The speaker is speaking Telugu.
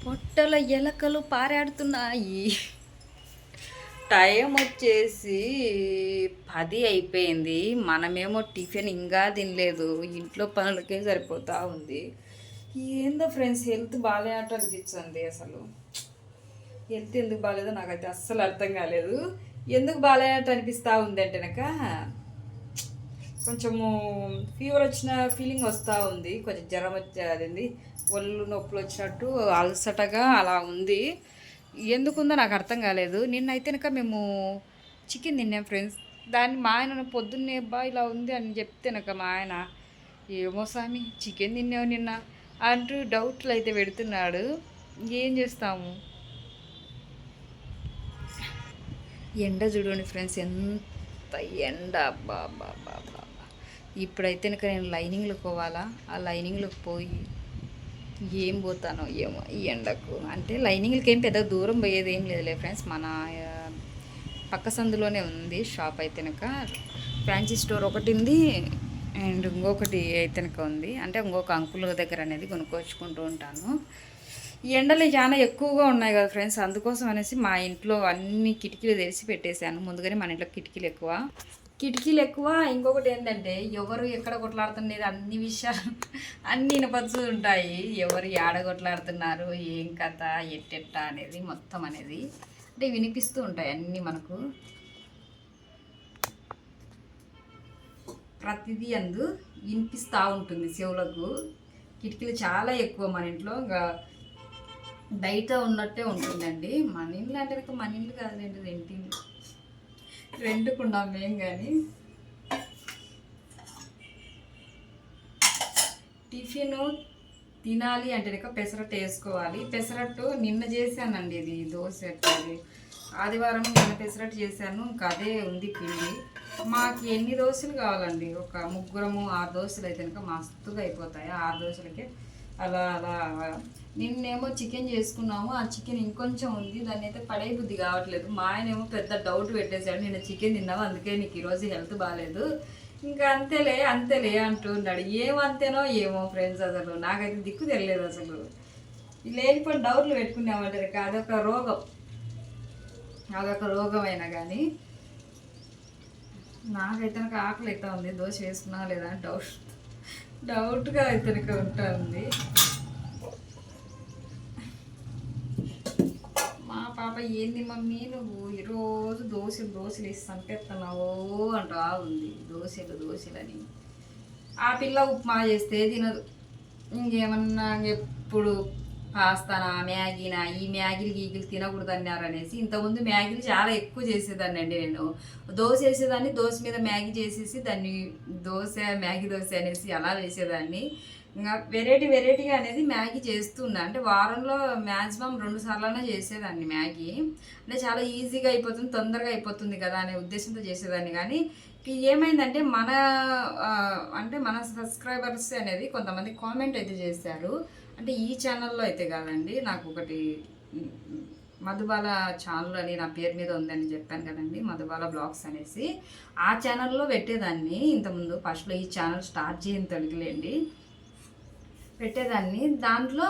పొట్టల ఎలకలు పారాడుతున్నాయి. టైం వచ్చేసి 10 అయిపోయింది. మనమేమో టిఫిన్ ఇంకా తినలేదు. ఇంట్లో పనులకే సరిపోతూ ఉంది. ఏందో ఫ్రెండ్స్, హెల్త్ బాగాలేనట్టు అనిపించింది. అసలు హెల్త్ ఎందుకు బాగాలేదో నాకైతే అస్సలు అర్థం కాలేదు. ఎందుకు బాగాలేనట్టు అనిపిస్తూ ఉంది అంటే కనుక కొంచెము ఫీవర్ వచ్చిన ఫీలింగ్ వస్తూ ఉంది. కొంచెం జ్వరం వచ్చేది, ఒళ్ళు నొప్పులు వచ్చినట్టు అలసటగా అలా ఉంది. ఎందుకుందో నాకు అర్థం కాలేదు. నిన్నైతే కనుక మేము చికెన్ తిన్నాం ఫ్రెండ్స్. దాన్ని మా ఆయన పొద్దున్నే బా ఇలా ఉంది అని చెప్తే కనుక మా ఆయన ఏమో స్వామి చికెన్ తిన్నావు నిన్న అంటూ డౌట్లు అయితే పెడుతున్నాడు. ఏం చేస్తాము, ఎండ చూడండి ఫ్రెండ్స్, ఎంత ఎండ. బాబా బాబా ఇప్పుడైతే కనుక నేను లైనింగ్లోకి పోవాలా. ఆ లైనింగ్లోకి పోయి ఏం పోతానో ఏమో ఈ ఎండకు. అంటే లైనింగ్లకి ఏం పెద్ద దూరం పోయేది ఏం లేదులే ఫ్రెండ్స్. మన పక్క సందులోనే ఉంది షాప్. అయితే కనుక ఫ్యాన్సీ స్టోర్ ఒకటి ఉంది అండ్ ఇంకొకటి అయితే కనుక ఉంది. అంటే ఇంకొక అంకుల్ దగ్గర అనేది కొనుక్కొచ్చుకుంటూ ఉంటాను. ఈ ఎండలు చాలా ఎక్కువగా ఉన్నాయి కదా ఫ్రెండ్స్. అందుకోసం అనేసి మా ఇంట్లో అన్ని కిటికీలు తెరిచి పెట్టేశాను. ముందుగానే మన ఇంట్లో కిటికీలు ఎక్కువ. ఇంకొకటి ఏంటంటే ఎవరు ఎక్కడ కొట్లాడుతున్నది అన్ని విషయాలు అన్ని వినపడుతూ ఉంటాయి. ఎవరు ఏడ కొట్లాడుతున్నారు, ఏం కథ, ఎట్టెట్ట అనేది మొత్తం అనేది అంటే వినిపిస్తూ ఉంటాయి అన్నీ మనకు. ప్రతిదీ అందు వినిపిస్తూ ఉంటుంది చెవులకు. కిటికీలు చాలా ఎక్కువ మన ఇంట్లో. ఇంకా బయట ఉన్నట్టే ఉంటుందండి. మన ఇల్లు అంటే మన ఇల్లు కాదులేండి, రెంట్కున్నాం మేము. కానీ టిఫిన్ తినాలి అంటే కనుక పెసరట్టు వేసుకోవాలి. పెసరట్టు నిన్న చేశానండి, ఇది దోశ. ఆదివారం నిన్న పెసరట్టు చేశాను. ఇంకా అదే ఉంది పిండి. మాకు ఎన్ని దోశలు కావాలండి, ఒక ముగ్గురము 6 దోశలు అయితే కనుక మస్తుగా అయిపోతాయి. 6 దోశలకే అలా అలా. నిన్నేమో చికెన్ చేసుకున్నాము. ఆ చికెన్ ఇంకొంచెం ఉంది, దాన్ని అయితే పడే బుద్ధి కావట్లేదు. మా ఆయన ఏమో పెద్ద డౌట్ పెట్టేశాడు, నిన్న చికెన్ తిన్నావు అందుకే నీకు ఈరోజు హెల్త్ బాగాలేదు, ఇంకా అంతేలే అంటున్నాడు. ఏమంతేనో ఏమో ఫ్రెండ్స్, అసలు నాకైతే దిక్కు తెలియలేదు. అసలు లేనిపోయిన డౌట్లు పెట్టుకున్నామంటారు. అదొక రోగమైనా కానీ నాకైతే నాకు ఆకలి అయితే ఉంది. దోశ వేసుకున్నా లేదా అని డౌట్గా అయితే ఉంటుంది. మా పాప ఏంది మమ్మీ నువ్వు ఈరోజు దోశలు వేసి చంపేస్తున్నావు అంటూ ఉంది. దోశలని ఆ పిల్ల ఉప్మా చేస్తే తినదు. ఇంకేమన్నా ఎప్పుడు పాస్తానా మ్యాగీనా, ఈ మ్యాగీలు తినకూడదు అన్నారనేసి ఇంతకుముందు మ్యాగీలు చాలా ఎక్కువ చేసేదాన్ని అండి. నేను దోశ వేసేదాన్ని, దోశ మీద మ్యాగీ చేసేసి దాన్ని మ్యాగీ దోశ అనేసి అలా వేసేదాన్ని. ఇంకా వెరైటీగా అనేది మ్యాగీ చేస్తున్నా. అంటే వారంలో మ్యాక్సిమం 2 సార్లైనా చేసేదాన్ని మ్యాగీ. అంటే చాలా ఈజీగా అయిపోతుంది, తొందరగా అయిపోతుంది కదా అనే ఉద్దేశంతో చేసేదాన్ని. కానీ ఏమైందంటే మన సబ్స్క్రైబర్స్ అనేది కొంతమంది కామెంట్ అయితే చేశారు. అంటే ఈ ఛానల్లో అయితే కాదండి, నాకు ఒకటి మధుబాల ఛానల్ అని నా పేరు మీద ఉందని చెప్పాను కదండి, మధుబాల బ్లాగ్స్ అనేసి. ఆ ఛానల్లో పెట్టేదాన్ని ఇంతకుముందు. ఫస్ట్లో ఈ ఛానల్ స్టార్ట్ చేయని తొలగిలేండి పెట్టేదాన్ని. దాంట్లో